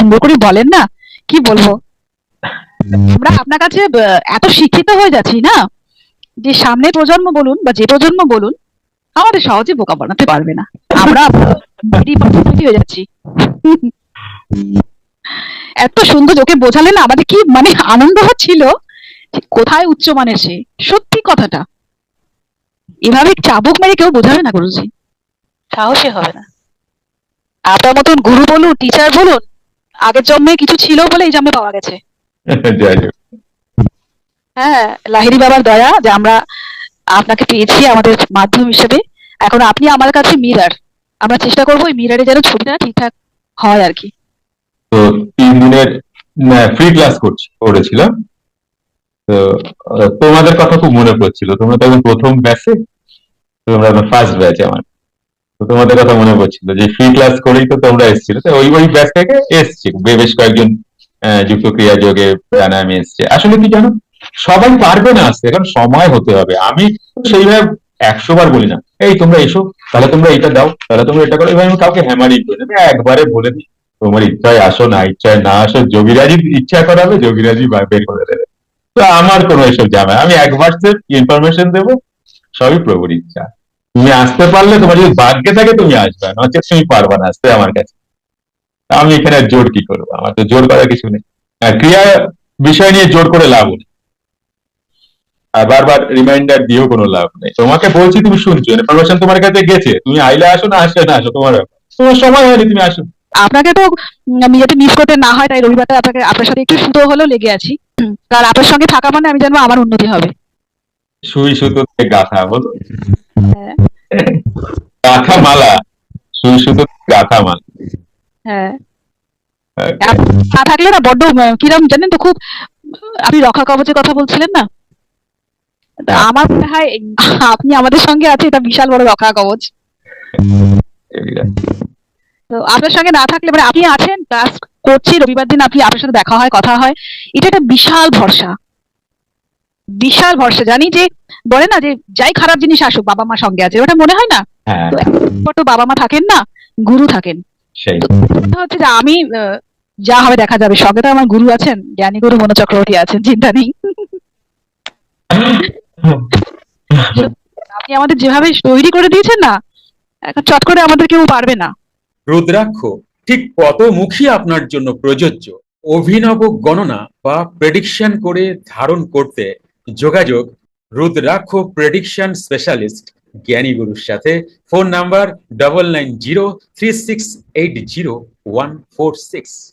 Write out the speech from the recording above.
সুন্দর করে বলেন না, কি বলবো। আমরা আপনার কাছে এত শিক্ষিত হয়ে যাচ্ছি না, যে সামনের প্রজন্ম বলুন বা যে প্রজন্ম বলুন, আমাদের সহজে বোকা বানাতে পারবে না। আমরা হয়ে যাচ্ছি। এত সুন্দর ওকে বোঝালে না, আমাদের কি মানে আনন্দ হচ্ছিল, যে কোথায় উচ্চমানের সে। সত্যি কথাটা এভাবে চাবুক মেরে কেউ বোঝাবে না গুরুজি, সাহসী হবে না। আপনার মতন গুরু বলুন, টিচার বলুন, আগের জন্মে কিছু ছিল বলে এই জন্মে পাওয়া গেছে। হ্যাঁ, লাহিড়ী বাবার দয়া যে আমরা আপনাকে পেয়েছি আমাদের মাধ্যম হিসেবে। এখন আপনি আমার কাছে মিরার, আমরা চেষ্টা করবো ওই মিরারে যেন ছবিটা ঠিকঠাক হয় আর কি। তো 3 দিনের ফ্রি ক্লাস করেছিলাম। তো তোমাদের কথা খুব মনে পড়ছিল, তোমরা তখন প্রথম ব্যাচে, তোমরা ফার্স্ট ব্যাচ আমার। তো তোমাদের কথা মনে পড়ছিল যে ফ্রি ক্লাস করেই তো তোমরা এসেছিলে, তো ওই ব্যাচ থেকে এসছি বেশ কয়েকজন যুক্ত ক্রিয়া যোগে প্রাণায়ামে এসছে। আসলে কি জানো, সবাই পারবে না আসতে, কারণ সময় হতে হবে। আমি সেইভাবে 100 বার বলি না, এই তোমরা এসো, তাহলে তোমরা এটা দাও, তাহলে তোমরা এটা করো। এবার আমি কাউকে হ্যামারিং করি না, আমি একবারে বলে দিই তোমার ইচ্ছায় আসো, না ইচ্ছায় না আসো, যোগীরাজি ইচ্ছা করাবে, যোগীরাজি বের করে দেবে। তো আমার কোনো এসব ঝামেলা, আমি একবার ইনফরমেশন দেবো, সবই প্রভুর ইচ্ছা। তুমি আসতে পারলে, তোমার যদি ভাগ্যে থাকে তুমি আসবে, নচেত তুমি পারবা না আসতে আমার কাছে। আমি এখানে জোর কি করবো, আমার তো জোর করার কিছু নেই। আর ক্রিয়া বিষয় নিয়ে জোর করে লাভ নেই, আর বারবার রিমাইন্ডার দিয়েও কোনো লাভ নেই। তোমাকে বলছি, তুমি শুনছো, ইনফরমেশন তোমার কাছে গেছে, তুমি আইলে আসো, না আসলে না আসো, তোমার ব্যাপার। তোমার সময় হয়নি, তুমি আসো। আপনাকে তো যাতে মিস করতে না হয়, তাই রবিবারটা আপনাকে আপনার সাথে একটু সুতো হলেও লেগে আছি। কারণ আপনার সঙ্গে থাকা মানে আমি জানবো আমার উন্নতি হবে। সুই সুতো গাথা বলো, হ্যাঁ। গাথা মালা, সুই সুতো গাথা মালা। হ্যাঁ, Okay. না থাকলে না বড্ড কিরম জানেন তো, খুব আপনি রক্ষা কবচের কথা বলছিলেন না, তা হ্যাঁ, আমার মনে হয় আপনি আমাদের সঙ্গে আছে, এটা বিশাল বড় রক্ষা কবচ। তো আপনার সঙ্গে না থাকলে মানে আপনি আছেন, ক্লাস করছি, রবিবার দিন আপনি আপনার সাথে দেখা হয়, কথা হয়, এটা একটা বিশাল ভরসা। বিশাল ভরসা, জানি যে বলে না যে যাই খারাপ জিনিস আসুক বাবা মা সঙ্গে আছে, ওটা মনে হয় না। হ্যাঁ, তো তো বাবা মা থাকেন না, গুরু থাকেন। সেই তো কথা হচ্ছে যে আমি যা হবে দেখা যাবে, সঙ্গে তো আমার গুরু আছেন, জ্ঞানী গুরু মনো চক্রবর্তী আছেন, চিন্তা নেই। আপনি আমাদের যেভাবে তৈরি করে দিয়েছেন না, এখন চট করে আমাদের কেউ পারবে না। রুদ্রাক্ষ ঠিক কত মুখী আপনার জন্য প্রযোজ্য? অভিনব গণনা বা প্রেডিকশন করে ধারণ করতে যোগাযোগ রুদ্রাক্ষ প্রেডিকশন স্পেশালিস্ট জ্ঞানী গুরুর সাথে। Phone number 9903680146।